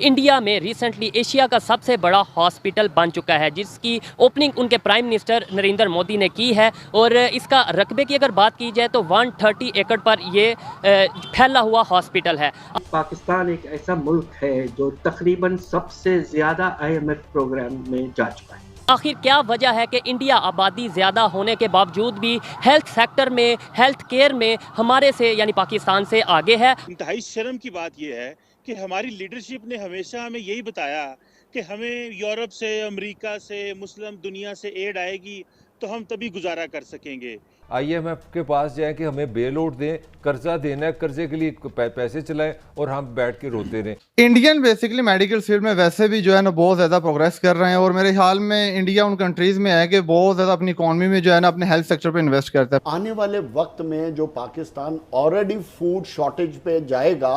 India में recently Asia का सबसे बड़ा हॉस्पिटल बन चुका है, जिसकी ओपनिंग उनके प्राइम मिनिस्टर नरेंद्र मोदी ने की है। और इसका रकबे की अगर बात की जाए तो 130 एकड़ पर ये फैला हुआ हॉस्पिटल है। पाकिस्तान एक ऐसा मुल्क है जो तकरीबन सबसे ज़्यादा IMF प्रोग्राम में जा चुका है। आखिर क्या वजह है कि इंडिया आबादी ज़्यादा होने के बावजूद भी हेल्थ सेक्टर में, हेल्थ केयर में हमारे से यानी पाकिस्तान से आगे है। इंतहाई शर्म की बात यह है कि हमारी लीडरशिप ने हमेशा हमें यही बताया कि हमें यूरोप से, अमेरिका से, मुस्लिम दुनिया से एड आएगी तो हम तभी गुजारा कर सकेंगे। IMF के पास जाए कि हमें बेल आउट दें, कर्जा देना है, कर्जे के लिए पैसे चलाएं और हम बैठ के रोते रहें। इंडियन बेसिकली मेडिकल फील्ड में वैसे भी जो है ना बहुत ज़्यादा प्रोग्रेस कर रहे हैं, और मेरे ख्याल में इंडिया उन कंट्रीज़ में है कि बहुत ज़्यादा अपनी इकॉनमी में जो है ना अपने हेल्थ सेक्टर पे इन्वेस्ट करता है। आने वाले वक्त में जो पाकिस्तान ऑलरेडी फूड शॉर्टेज पे जाएगा,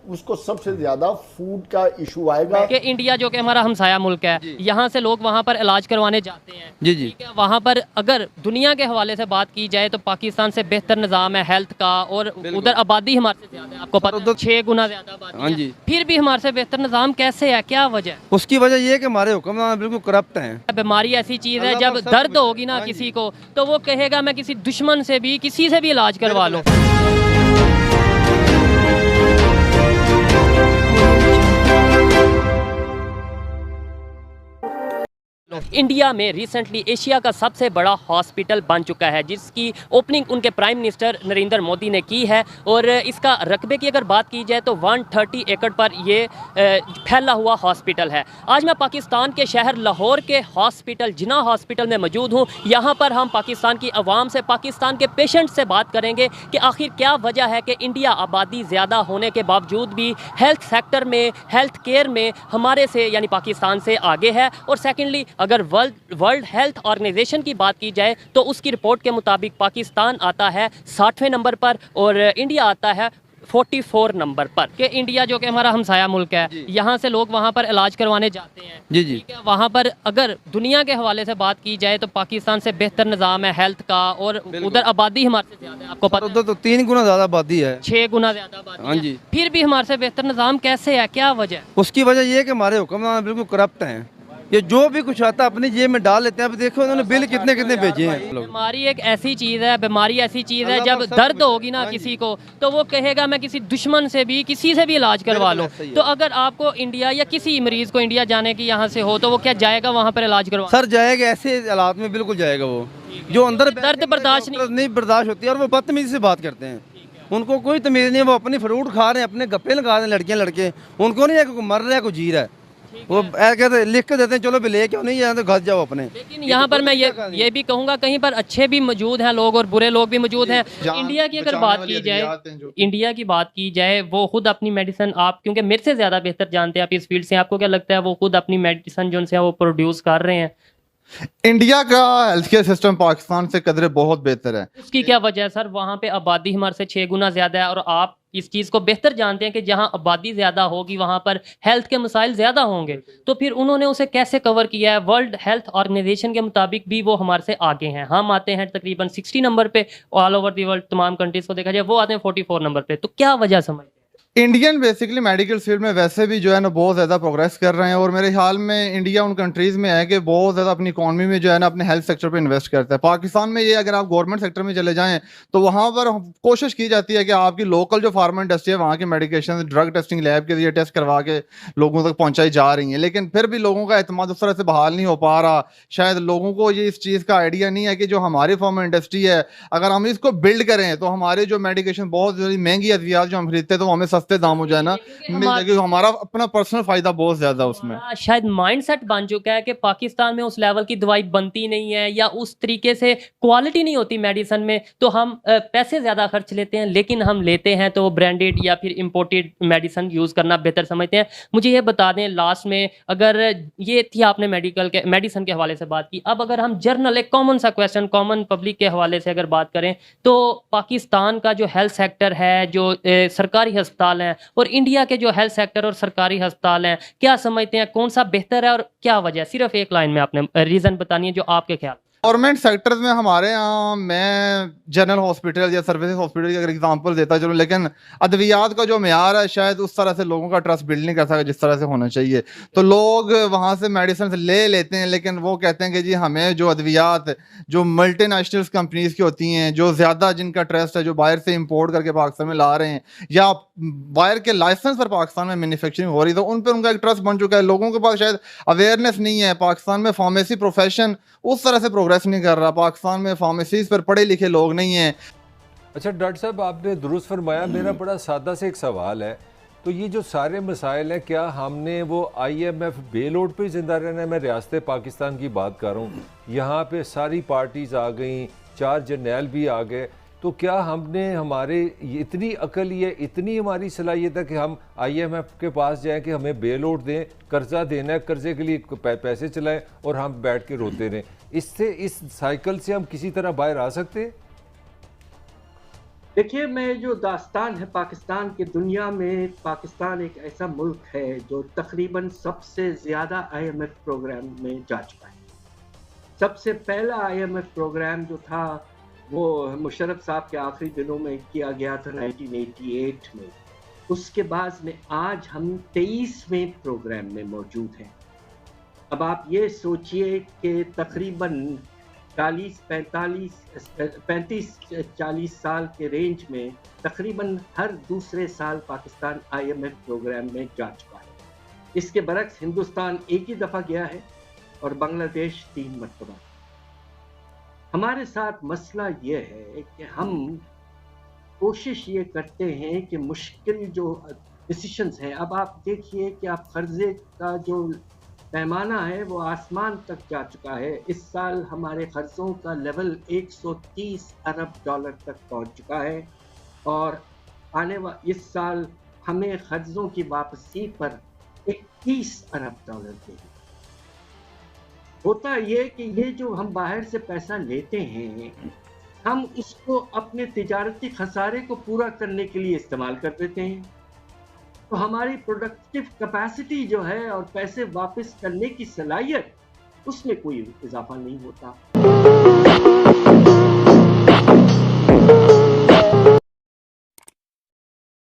उसको सबसे ज्यादा फूड का इशू आएगा। कि इंडिया जो कि हमारा हमसाया मुल्क है, यहाँ से लोग वहाँ पर इलाज करवाने जाते हैं। जी। ठीक है, वहाँ पर अगर दुनिया के हवाले से बात की जाए तो पाकिस्तान से बेहतर निज़ाम है हेल्थ का, और उधर आबादी हमारे से ज़्यादा है, आपको पता है 6 गुना ज़्यादा आबादी है। फिर भी हमारे से बेहतर निज़ाम कैसे है, क्या वजह? उसकी वजह यह है कि हमारे हुक्मरान बिल्कुल करप्ट हैं। बीमारी ऐसी चीज़ है, जब दर्द होगी ना किसी को तो वो कहेगा मैं किसी दुश्मन से भी, किसी से भी इलाज करवा लूँ। इंडिया में रिसेंटली एशिया का सबसे बड़ा हॉस्पिटल बन चुका है, जिसकी ओपनिंग उनके प्राइम मिनिस्टर नरेंद्र मोदी ने की है। और इसका रकबे की अगर बात की जाए तो 130 एकड़ पर ये फैला हुआ हॉस्पिटल है। आज मैं पाकिस्तान के शहर लाहौर के हॉस्पिटल जिन्ना हॉस्पिटल में मौजूद हूँ। यहाँ पर हम पाकिस्तान की आवाम से, पाकिस्तान के पेशेंट से बात करेंगे कि आखिर क्या वजह है कि इंडिया आबादी ज़्यादा होने के बावजूद भी हेल्थ सेक्टर में, हेल्थ केयर में हमारे से यानी पाकिस्तान से आगे है। और सेकेंडली अगर वर्ल्ड हेल्थ ऑर्गेनाइजेशन की बात की जाए तो उसकी रिपोर्ट के मुताबिक पाकिस्तान आता है 60वें नंबर पर और इंडिया आता है 44 नंबर पर। कि इंडिया जो कि हमारा हमसाया मुल्क है, यहाँ से लोग वहाँ पर इलाज करवाने जाते हैं। जी। ठीक है, वहाँ पर अगर दुनिया के हवाले से बात की जाए तो पाकिस्तान से बेहतर निज़ाम है हेल्थ का, और उधर आबादी हमारे से ज़्यादा है, आपको पता है उधर तो 3 गुना ज़्यादा आबादी है, 6 गुना ज़्यादा आबादी। हाँ जी। फिर भी हमारे से बेहतर निज़ाम कैसे है, क्या वजह? उसकी वजह यह है कि हमारे हुक्मरान बिल्कुल करप्ट हैं। ये जो भी कुछ आता है अपनी जेब में डाल लेते हैं। अब देखो उन्होंने बिल कितने कितने भेजे हैं। बीमारी एक ऐसी चीज़ है, बीमारी ऐसी चीज़ है, जब दर्द होगी ना किसी को तो वो कहेगा मैं किसी दुश्मन से भी, किसी से भी इलाज करवा लूँ। तो अगर आपको इंडिया या किसी मरीज को इंडिया जाने की यहाँ से हो तो वो क्या जाएगा वहाँ पर इलाज करवा? सर जाएगा, ऐसे हालात में बिल्कुल जाएगा। वो जो अंदर दर्द बर्दाश्त नहीं बर्दाश्त होती है और वो बदतमीजी से बात करते हैं। उनको कोई तमीज़ नहीं, वो अपनी फ्रूट खा रहे हैं, अपने गप्पे लगा रहे हैं लड़कियाँ लड़के। उनको नहीं है कि मर रहा है कोई जी रहा है। वो कहते लिख के देते हैं चलो भी ले क्यों नहीं जाते, घर जाओ अपने। लेकिन यहाँ पर मैं ये भी कहूँगा कहीं पर अच्छे भी मौजूद हैं लोग और बुरे लोग भी मौजूद हैं। इंडिया की अगर बात की जाए, इंडिया की बात की जाए, वो खुद अपनी मेडिसिन, आप क्योंकि मेरे से ज़्यादा बेहतर जानते हैं आप इस फील्ड से, आपको क्या लगता है वो खुद अपनी मेडिसिन जो उनसे वो प्रोड्यूस कर रहे हैं? इंडिया का हेल्थ केयर सिस्टम पाकिस्तान से कदरे बहुत बेहतर है। उसकी क्या वजह है सर? वहाँ पे आबादी हमारे से 6 गुना ज़्यादा है, और आप इस चीज़ को बेहतर जानते हैं कि जहाँ आबादी ज़्यादा होगी वहाँ पर हेल्थ के मसाइल ज़्यादा होंगे। तो फिर उन्होंने उसे कैसे कवर किया है? वर्ल्ड हेल्थ ऑर्गेनाइजेशन के मुताबिक भी वो हमारे से आगे हैं। हम आते हैं तकरीबन 60 नंबर पे, ऑल ओवर दी वर्ल्ड तमाम कंट्रीज़ को देखा जाए वो आते हैं 44 नंबर पे। तो क्या वजह समझ? इंडियन बेसिकली मेडिकल फील्ड में वैसे भी जो है ना बहुत ज़्यादा प्रोग्रेस कर रहे हैं, और मेरे ख्याल में इंडिया उन कंट्रीज़ में है कि बहुत ज़्यादा अपनी इकॉनमी में जो है ना अपने हेल्थ सेक्टर पे इन्वेस्ट करता है। पाकिस्तान में ये अगर आप गवर्नमेंट सेक्टर में चले जाएं तो वहाँ पर कोशिश की जाती है कि आपकी लोकल जो फार्मा इंडस्ट्री है वहाँ की मेडिकेशन ड्रग टेस्टिंग लैब के लिए टेस्ट करवा के लोगों तक पहुँचाई जा रही हैं, लेकिन फिर भी लोगों का एतमाद उस तरह से बहाल नहीं हो पा रहा। शायद लोगों को ये इस चीज़ का आइडिया नहीं है कि जो हमारी फार्मा इंडस्ट्री है, अगर हम इसको बिल्ड करें तो हमारे जो मेडिकेशन बहुत महंगी अद्वियात जो हम खरीदते हैं तो हमें सस्ते दाम हो जाए ना मिल जाएगी, हमारा अपना पर्सनल फायदा बहुत ज्यादा उसमें। शायद माइंडसेट बन चुका है कि पाकिस्तान में उस लेवल की दवाई बनती नहीं है या उस तरीके से क्वालिटी नहीं होती मेडिसिन में, तो हम पैसे ज़्यादा खर्च लेते हैं, लेकिन हम लेते हैं तो ब्रांडेड या फिर इंपोर्टेड मेडिसिन यूज़ करना बेहतर समझते हैं। मुझे ये बता दें लास्ट में, अगर ये थी आपने मेडिसिन के हवाले से बात की, अब अगर हम जर्नल एक कॉमन सा क्वेश्चन कॉमन पब्लिक के हवाले से अगर बात करें तो पाकिस्तान का जो हेल्थ सेक्टर है, जो सरकारी अस्पताल हैं और इंडिया के जो हेल्थ सेक्टर और सरकारी अस्पताल हैं, क्या समझते हैं कौन सा बेहतर है और क्या वजह? सिर्फ एक लाइन में आपने रीज़न बतानी है जो आपके ख्याल। गवर्नमेंट सेक्टर्स में हमारे यहाँ मैं जनरल हॉस्पिटल या सर्विसेज हॉस्पिटल की अगर एग्जांपल देता चलूँ, लेकिन अद्वियात का जो मेयार है शायद उस तरह से लोगों का ट्रस्ट बिल्ड नहीं कर सका जिस तरह से होना चाहिए। तो लोग वहाँ से मेडिसिन ले लेते हैं, लेकिन वो कहते हैं कि जी हमें जो अद्वियात जो मल्टीनेशनल कंपनीज की होती हैं, जो ज़्यादा जिनका ट्रस्ट है, जो बाहर से इम्पोर्ट करके पाकिस्तान में ला रहे हैं या बाहर के लाइसेंस पर पाकिस्तान में मैन्युफैक्चरिंग हो रही, तो उन पर उनका एक ट्रस्ट बन चुका है। लोगों के पास शायद अवेयरनेस नहीं है। पाकिस्तान में फार्मेसी प्रोफेशन उस तरह से प्रोग्रेस नहीं कर रहा। पाकिस्तान में फार्मेसीज पर पढ़े लिखे लोग नहीं हैं। अच्छा डॉक्टर साहब, आपने दुरुस्त फरमाया। मेरा बड़ा सादा से एक सवाल है, तो ये जो सारे मसाइल हैं, क्या हमने वो IMF बेल-आउट पे जिंदा रहना है? मैं रियासत पाकिस्तान की बात कर रहा हूँ, यहाँ पे सारी पार्टीज आ गई, 4 जर्नैल भी आ गए, तो क्या हमने हमारे इतनी अकल है, इतनी हमारी सलाहियत है कि हम IMF के पास जाएं कि हमें बेल-आउट दें, कर्जा देना है, कर्जे के लिए पैसे चलाएं और हम बैठ के रोते रहें? इससे, इस साइकिल से हम किसी तरह बाहर आ सकते हैं? देखिए, मैं जो दास्तान है पाकिस्तान की दुनिया में, पाकिस्तान एक ऐसा मुल्क है जो तकरीबन सबसे ज़्यादा IMF प्रोग्राम में जा चुका है। सबसे पहला IMF प्रोग्राम जो था वो मुशर्रफ साहब के आखिरी दिनों में किया गया था 1988 में। उसके बाद में आज हम 23वें प्रोग्राम में मौजूद हैं। अब आप ये सोचिए कि तकरीबन 35-40 साल के रेंज में तकरीबन हर दूसरे साल पाकिस्तान IMF प्रोग्राम में जा चुका है। इसके बरक्स हिंदुस्तान एक ही दफ़ा गया है और बांग्लादेश 3 मरतबा। हमारे साथ मसला ये है कि हम कोशिश ये करते हैं कि मुश्किल जो डिसीशंस हैं, अब आप देखिए कि आप कर्जे का जो पैमाना है वो आसमान तक जा चुका है। इस साल हमारे कर्जों का लेवल 130 अरब डॉलर तक पहुंच चुका है और इस साल हमें कर्जों की वापसी पर 21 अरब डॉलर देंगे। होता ये कि ये जो हम बाहर से पैसा लेते हैं, हम उसको अपने तिजारती खसारे को पूरा करने के लिए इस्तेमाल कर देते हैं, तो हमारी प्रोडक्टिव कैपेसिटी जो है और पैसे वापस करने की सलाहियत, उसमें कोई इजाफा नहीं होता।